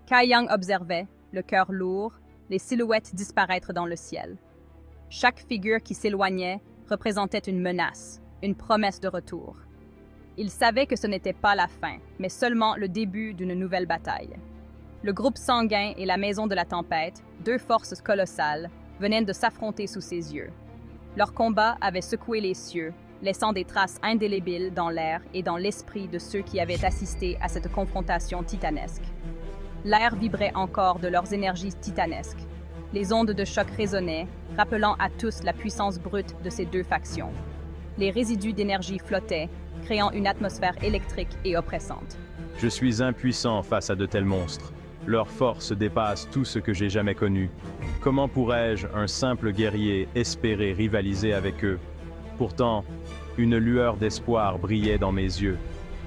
Kai Yang observait, le cœur lourd, les silhouettes disparaître dans le ciel. Chaque figure qui s'éloignait représentait une menace, une promesse de retour. Il savait que ce n'était pas la fin, mais seulement le début d'une nouvelle bataille. Le groupe sanguin et la maison de la tempête, deux forces colossales, venaient de s'affronter sous ses yeux. Leur combat avait secoué les cieux, laissant des traces indélébiles dans l'air et dans l'esprit de ceux qui avaient assisté à cette confrontation titanesque. L'air vibrait encore de leurs énergies titanesques. Les ondes de choc résonnaient, rappelant à tous la puissance brute de ces deux factions. Les résidus d'énergie flottaient, créant une atmosphère électrique et oppressante. Je suis impuissant face à de tels monstres. Leur force dépasse tout ce que j'ai jamais connu. Comment pourrais-je, un simple guerrier, espérer rivaliser avec eux? Pourtant, une lueur d'espoir brillait dans mes yeux.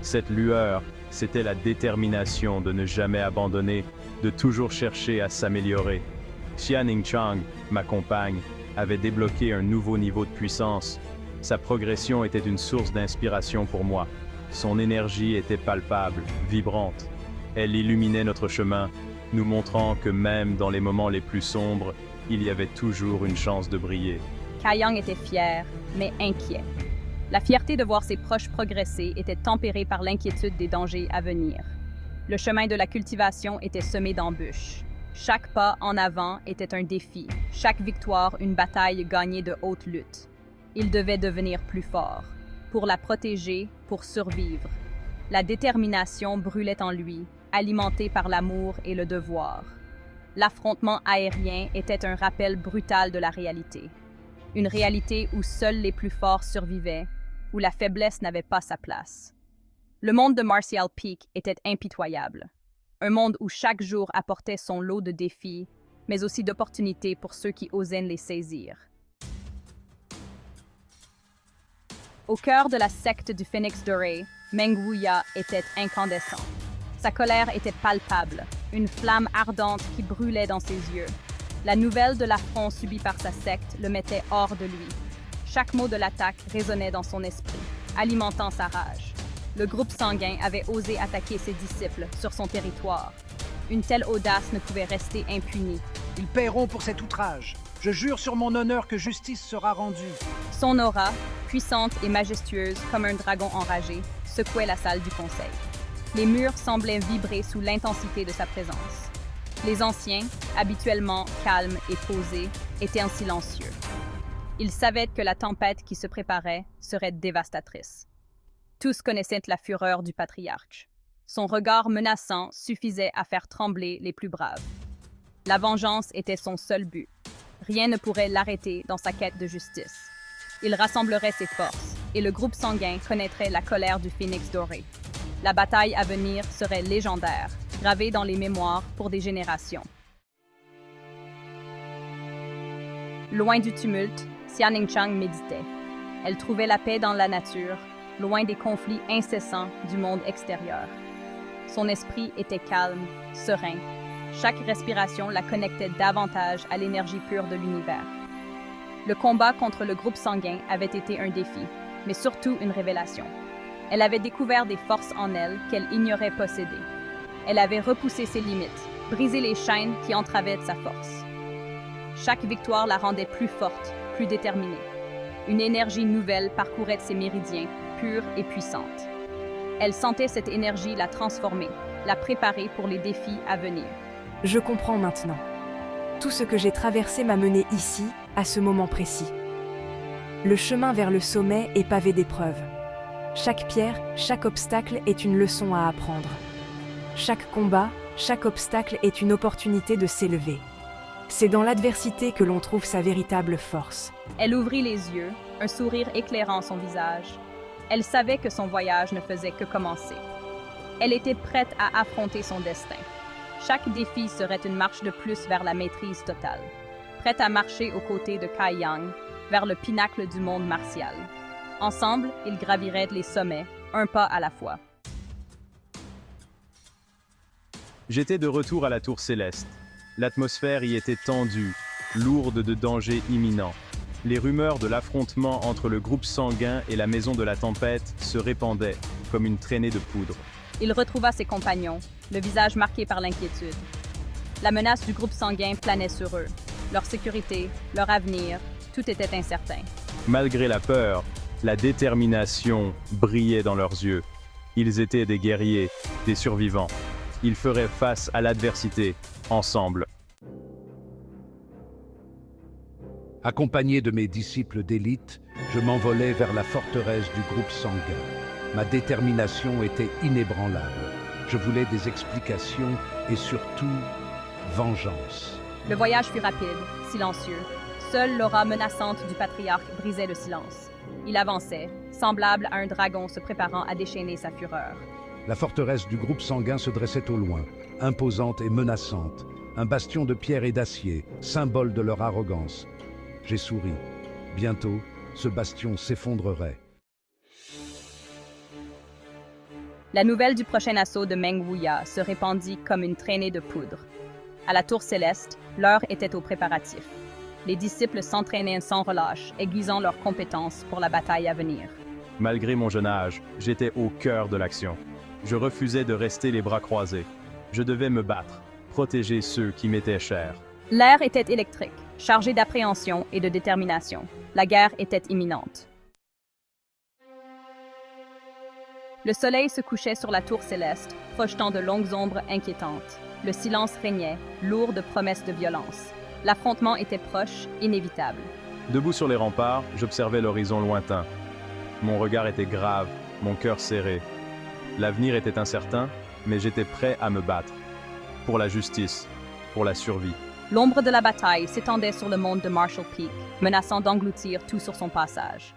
Cette lueur, c'était la détermination de ne jamais abandonner, de toujours chercher à s'améliorer. Xianing Chang, ma compagne, avait débloqué un nouveau niveau de puissance. Sa progression était une source d'inspiration pour moi. Son énergie était palpable, vibrante. Elle illuminait notre chemin, nous montrant que même dans les moments les plus sombres, il y avait toujours une chance de briller. Kai Yang était fier, mais inquiet. La fierté de voir ses proches progresser était tempérée par l'inquiétude des dangers à venir. Le chemin de la cultivation était semé d'embûches. Chaque pas en avant était un défi, chaque victoire une bataille gagnée de haute lutte. Il devait devenir plus fort, pour la protéger, pour survivre. La détermination brûlait en lui, alimentée par l'amour et le devoir. L'affrontement aérien était un rappel brutal de la réalité. Une réalité où seuls les plus forts survivaient, où la faiblesse n'avait pas sa place. Le monde de Martial Peak était impitoyable. Un monde où chaque jour apportait son lot de défis, mais aussi d'opportunités pour ceux qui osaient les saisir. Au cœur de la secte du Phénix doré, Meng Wuya était incandescent. Sa colère était palpable, une flamme ardente qui brûlait dans ses yeux. La nouvelle de l'affront subi par sa secte le mettait hors de lui. Chaque mot de l'attaque résonnait dans son esprit, alimentant sa rage. Le groupe sanguin avait osé attaquer ses disciples sur son territoire. Une telle audace ne pouvait rester impunie. Ils paieront pour cet outrage. Je jure sur mon honneur que justice sera rendue. Son aura, puissante et majestueuse comme un dragon enragé, secouait la salle du conseil. Les murs semblaient vibrer sous l'intensité de sa présence. Les anciens, habituellement calmes et posés, étaient silencieux. Ils savaient que la tempête qui se préparait serait dévastatrice. Tous connaissaient la fureur du patriarche. Son regard menaçant suffisait à faire trembler les plus braves. La vengeance était son seul but. Rien ne pourrait l'arrêter dans sa quête de justice. Il rassemblerait ses forces, et le groupe sanguin connaîtrait la colère du Phénix doré. La bataille à venir serait légendaire, gravée dans les mémoires pour des générations. Loin du tumulte, Xianing Chang méditait. Elle trouvait la paix dans la nature, loin des conflits incessants du monde extérieur. Son esprit était calme, serein. Chaque respiration la connectait davantage à l'énergie pure de l'univers. Le combat contre le groupe sanguin avait été un défi, mais surtout une révélation. Elle avait découvert des forces en elle qu'elle ignorait posséder. Elle avait repoussé ses limites, brisé les chaînes qui entravaient sa force. Chaque victoire la rendait plus forte, plus déterminée. Une énergie nouvelle parcourait ses méridiens, pure et puissante. Elle sentait cette énergie la transformer, la préparer pour les défis à venir. Je comprends maintenant. Tout ce que j'ai traversé m'a mené ici, à ce moment précis. Le chemin vers le sommet est pavé d'épreuves. Chaque pierre, chaque obstacle est une leçon à apprendre. Chaque combat, chaque obstacle est une opportunité de s'élever. C'est dans l'adversité que l'on trouve sa véritable force. Elle ouvrit les yeux, un sourire éclairant son visage. Elle savait que son voyage ne faisait que commencer. Elle était prête à affronter son destin. Chaque défi serait une marche de plus vers la maîtrise totale. Prête à marcher aux côtés de Kai Yang, vers le pinacle du monde martial. Ensemble, ils graviraient les sommets, un pas à la fois. J'étais de retour à la Tour Céleste. L'atmosphère y était tendue, lourde de dangers imminents. Les rumeurs de l'affrontement entre le groupe sanguin et la Maison de la Tempête se répandaient comme une traînée de poudre. Il retrouva ses compagnons, le visage marqué par l'inquiétude. La menace du groupe sanguin planait sur eux. Leur sécurité, leur avenir, tout était incertain. Malgré la peur, la détermination brillait dans leurs yeux. Ils étaient des guerriers, des survivants. Ils feraient face à l'adversité, ensemble. Accompagné de mes disciples d'élite, je m'envolais vers la forteresse du groupe sanguin. Ma détermination était inébranlable. Je voulais des explications et surtout, vengeance. Le voyage fut rapide, silencieux. Seule l'aura menaçante du patriarche brisait le silence. Il avançait, semblable à un dragon se préparant à déchaîner sa fureur. La forteresse du groupe sanguin se dressait au loin, imposante et menaçante, un bastion de pierre et d'acier, symbole de leur arrogance. J'ai souri. Bientôt, ce bastion s'effondrerait. La nouvelle du prochain assaut de Meng Wuya se répandit comme une traînée de poudre. À la tour céleste, l'heure était aux préparatifs. Les disciples s'entraînaient sans relâche, aiguisant leurs compétences pour la bataille à venir. Malgré mon jeune âge, j'étais au cœur de l'action. Je refusais de rester les bras croisés. Je devais me battre, protéger ceux qui m'étaient chers. L'air était électrique, chargé d'appréhension et de détermination. La guerre était imminente. Le soleil se couchait sur la tour céleste, projetant de longues ombres inquiétantes. Le silence régnait, lourd de promesses de violence. L'affrontement était proche, inévitable. Debout sur les remparts, j'observais l'horizon lointain. Mon regard était grave, mon cœur serré. L'avenir était incertain, mais j'étais prêt à me battre. Pour la justice, pour la survie. L'ombre de la bataille s'étendait sur le monde de Marshall Peak, menaçant d'engloutir tout sur son passage.